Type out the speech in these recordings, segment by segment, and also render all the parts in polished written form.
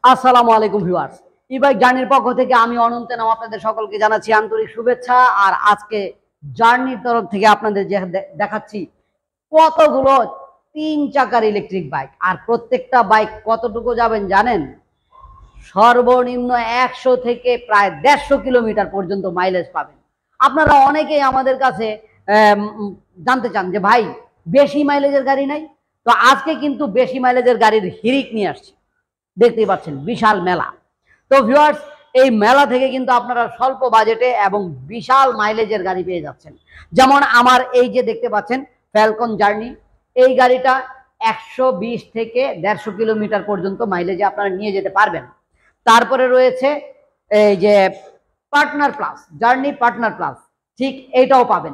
আসসালামু আলাইকুম ভিউয়ার্স, ই বাইক জার্নির পক্ষ থেকে আমি অনন্ত নাম আপনাদের সকলকে জানাচ্ছি আন্তরিক শুভেচ্ছা। আর আজকে জার্নির তরফ থেকে আপনাদের যে দেখাচ্ছি কতগুলো 3 চাকার ইলেকট্রিক বাইক। আর প্রত্যেকটা বাইক কতটুকু যাবেন জানেন? সর্বনিম্ন 100 থেকে প্রায় 150 কিলোমিটার পর্যন্ত মাইলেজ পাবেন। আপনারা অনেকেই আমাদের কাছে জানতে চান যে ভাই বেশি মাইলেজের গাড়ি নাই। তো আজকে কিন্তু বেশি মাইলেজের গাড়ির হিরিক নিয়ে আসছি। দেখতেই পাচ্ছেন বিশাল মেলা। তো ভিউয়ার্স, এই মেলা থেকে কিন্তু আপনারা স্বল্প বাজেটে এবং বিশাল মাইলেজের গাড়ি পেয়ে যাচ্ছেন। যেমন আমার এই যে দেখতে পাচ্ছেন ফ্যালকন জার্নি, এই গাড়িটা 120 থেকে 150 কিলোমিটার পর্যন্ত মাইলেজে আপনারা নিয়ে যেতে পারবেন। তারপরে রয়েছে এই যে partner Plus, journey Partner plus, ঠিক এইটাও পাবেন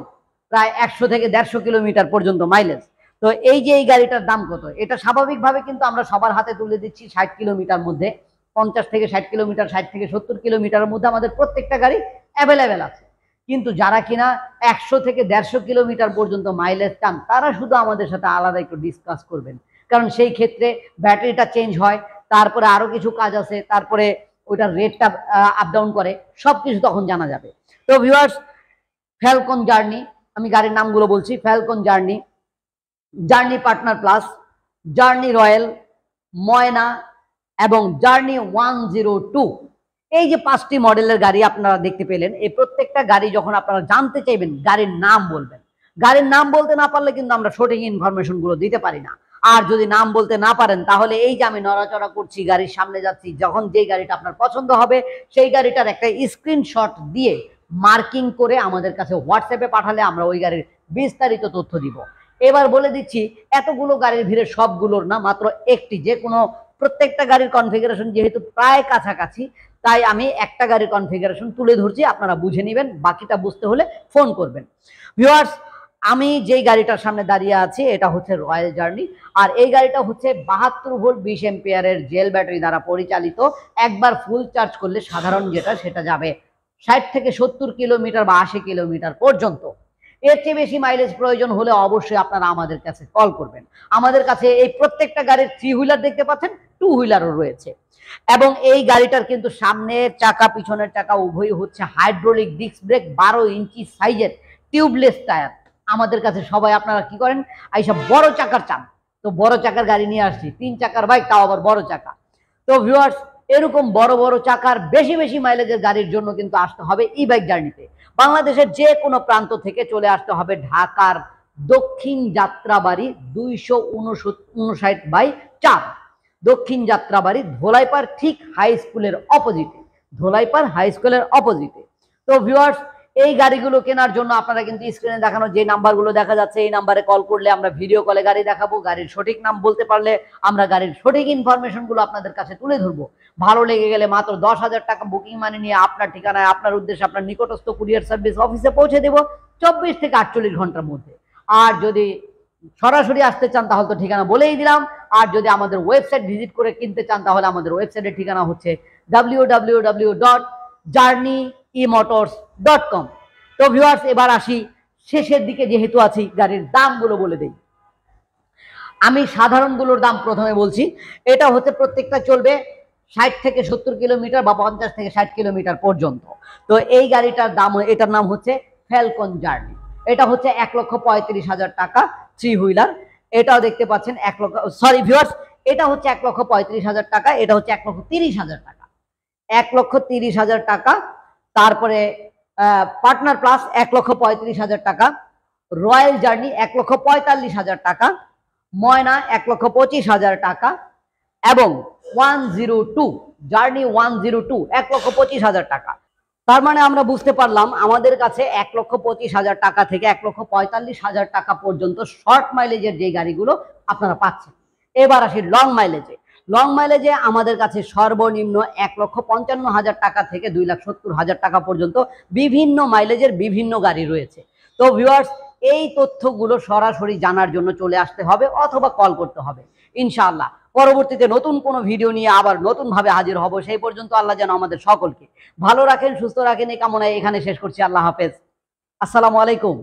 প্রায় 100 থেকে 150 কিলোমিটার পর্যন্ত মাইলেজ। তো এই যে এই গাড়িটার দাম কত, এটা স্বাভাবিকভাবে কিন্তু আমরা সবার হাতে তুলে দিচ্ছি 60 কিলোমিটার মধ্যে, 50 থেকে 60 কিলোমিটার, 60 থেকে 70 কিলোমিটারের মধ্যে আমাদের প্রত্যেকটা গাড়ি অ্যাভেলেবেল আছে। কিন্তু যারা কিনা 100 থেকে 150 কিলোমিটার পর্যন্ত মাইলেজ চান, তারা শুধু আমাদের সাথে আলাদা একটু ডিসকাস করবেন, কারণ সেই ক্ষেত্রে ব্যাটারিটা চেঞ্জ হয়, তারপরে আরো কিছু কাজ আছে, তারপরে ওইটার রেটটা আপ ডাউন করে, সবকিছু তখন জানা যাবে। তো ভিউয়ার্স, ফ্যালকন জার্নি, আমি গাড়ির নামগুলো বলছি: Falcon Journey, Journey Partner Plus, Journey Royal, Moyna এবং জার্নি 102। এই যে 5টি মডেলের গাড়ি আপনারা দেখতে পেলেন। এই প্রত্যেকটা গাড়ি যখন আপনারা জানতে চাইবেন, গাড়ির নাম বলবেন। গাড়ির নাম বলতে না পারলে কিন্তু আমরা সঠিক ইনফরমেশন গুলো দিতে পারি না। আর যদি নাম বলতে না পারেন, তাহলে এই যে আমি নড়াচড়া করছি, গাড়ির সামনে যাচ্ছি, যখন যেই গাড়িটা আপনার পছন্দ হবে সেই গাড়িটার একটা স্ক্রিনশট দিয়ে মার্কিং করে আমাদের কাছে হোয়াটসঅ্যাপে পাঠালে আমরা ওই গাড়ির বিস্তারিত তথ্য দিব। এবার বলে দিচ্ছি, এতগুলো গাড়ির ভিড়ে সবগুলোর না, মাত্র একটি, যে কোনো প্রত্যেকটা গাড়ির কনফিগারেশন যেহেতু প্রায় কাছাকাছি, তাই আমি একটা গাড়ির কনফিগারেশন তুলে ধরছি, আপনারা বুঝে নেবেন। বাকিটা বুঝতে হলে ফোন করবেন। ভিউয়ার্স, আমি যেই গাড়িটার সামনে দাঁড়িয়ে আছি এটা হচ্ছে রয়্যাল জার্নি। আর এই গাড়িটা হচ্ছে 72 ভোল্ট 20 এম্পিয়ারের জেল ব্যাটারি দ্বারা পরিচালিত। একবার ফুল চার্জ করলে সাধারণ যেটা, সেটা যাবে 60 থেকে 70 কিলোমিটার বা 80 কিলোমিটার পর্যন্ত। এর চেয়ে বেশি মাইলেজ প্রয়োজন হলে অবশ্যই আপনারা আমাদের কাছে কল করবেন। আমাদের কাছে এই প্রত্যেকটা গাড়ির 3 হুইলার দেখতে পাচ্ছেন, 2 হুইলারও রয়েছে। এবং এই গাড়িটার কিন্তু সামনের চাকা পিছনের চাকা উভয়ই হচ্ছে হাইড্রোলিক ডিস্ক ব্রেক, 12 ইঞ্চি সাইজের টিউবলেস টায়ার। আমাদের কাছে সবাই আপনারা কি করেন, এইসব বড় চাকার চান, তো বড় চাকার গাড়ি নিয়ে আসছি, 3 চাকার বাইক, তাও আবার বড় চাকা। তো ভিউয়ার্স, এরকম বড় বড় চাকার বেশি বেশি মাইলেজের গাড়ির জন্য কিন্তু আসতে হবে ই বাইক জার্নিতে। বাংলাদেশের যে কোনো প্রান্ত থেকে চলে আসতে হবে ঢাকার দক্ষিণ যাত্রাবাড়ি 259/4, দক্ষিণ যাত্রাবাড়ি, ধোলাইপাড়, ঠিক হাই স্কুলের অপোজিটে, ধোলাইপাড় হাই স্কুলের অপোজিটে। তো ভিউয়ার্স, এই গাড়িগুলো কেনার জন্য আপনারা কিন্তু স্ক্রিনে দেখানো যে নাম্বারগুলো দেখা যাচ্ছে, এই নাম্বারে কল করলে আমরা ভিডিও কলে গাড়ি দেখাবো। গাড়ির সঠিক নাম বলতে পারলে আমরা গাড়ির সঠিক ইনফরমেশনগুলো আপনাদের কাছে তুলে ধরবো। ভালো লেগে গেলে মাত্র 10,000 টাকা বুকিং মানি নিয়ে আপনার ঠিকানায়, আপনার উদ্দেশ্যে, আপনার নিকটস্থ কুরিয়ার সার্ভিস অফিসে পৌঁছে দেব 24 থেকে 48 ঘন্টার মধ্যে। আর যদি সরাসরি আসতে চান তাহলে তো ঠিকানা বলেই দিলাম। আর যদি আমাদের ওয়েবসাইট ভিজিট করে কিনতে চান, তাহলে আমাদের ওয়েবসাইটের ঠিকানা হচ্ছে www.journeymotors.com। তো ভিউয়ার্স, এবার আসি শেষের দিকে, যেহেতু আছি, গাড়ির দামগুলো বলে দেই। আমি সাধারণগুলোর দাম প্রথমে বলছি। এটা হচ্ছে প্রত্যেকটা চলবে 60 থেকে 70 কিলোমিটার বা 50 থেকে 60 কিলোমিটার পর্যন্ত। তো এই গাড়িটার দাম, এটার নাম হচ্ছে ফ্যালকন জার্নি। এটা হচ্ছে 1,35,000 টাকা 3 হুইলার। এটাও দেখতে পাচ্ছেন 1 লক্ষ, সরি ভিউয়ার্স, এটা হচ্ছে 1,35,000 টাকা, এটা হচ্ছে 1,30,000 টাকা, 1,30,000 টাকা। তারপরে পার্টনার প্লাস 1,35,000 টাকা, রয়্যাল জার্নি 1,45,000 টাকা, ময়না 1,25,000 টাকা এবং 102 জার্নি 102 1,25,000 টাকা। তার মানে আমরা বুঝতে পারলাম আমাদের কাছে 1,25,000 টাকা থেকে 1,45,000 টাকা পর্যন্ত শর্ট মাইলেজের যে গাড়িগুলো আপনারা পাচ্ছেন। এবার আসি লং মাইলেজে। লং মাইলেজে আমাদের কাছে সর্বনিম্ন 1,55,000 টাকা থেকে 2,70,000 টাকা পর্যন্ত বিভিন্ন মাইলেজের বিভিন্ন গাড়ি রয়েছে। তো ভিউয়ার্স, এই তথ্যগুলো সরাসরি জানার জন্য চলে আসতে হবে অথবা কল করতে হবে। ইনশাআল্লাহ পরবর্তীতে নতুন কোনো ভিডিও নিয়ে আবার নতুনভাবে হাজির হব। সেই পর্যন্ত আল্লাহ যেন আমাদের সকলকে ভালো রাখেন, সুস্থ রাখেন, এই কামনায় এখানে শেষ করছি। আল্লাহ হাফেজ, আসসালামু আলাইকুম।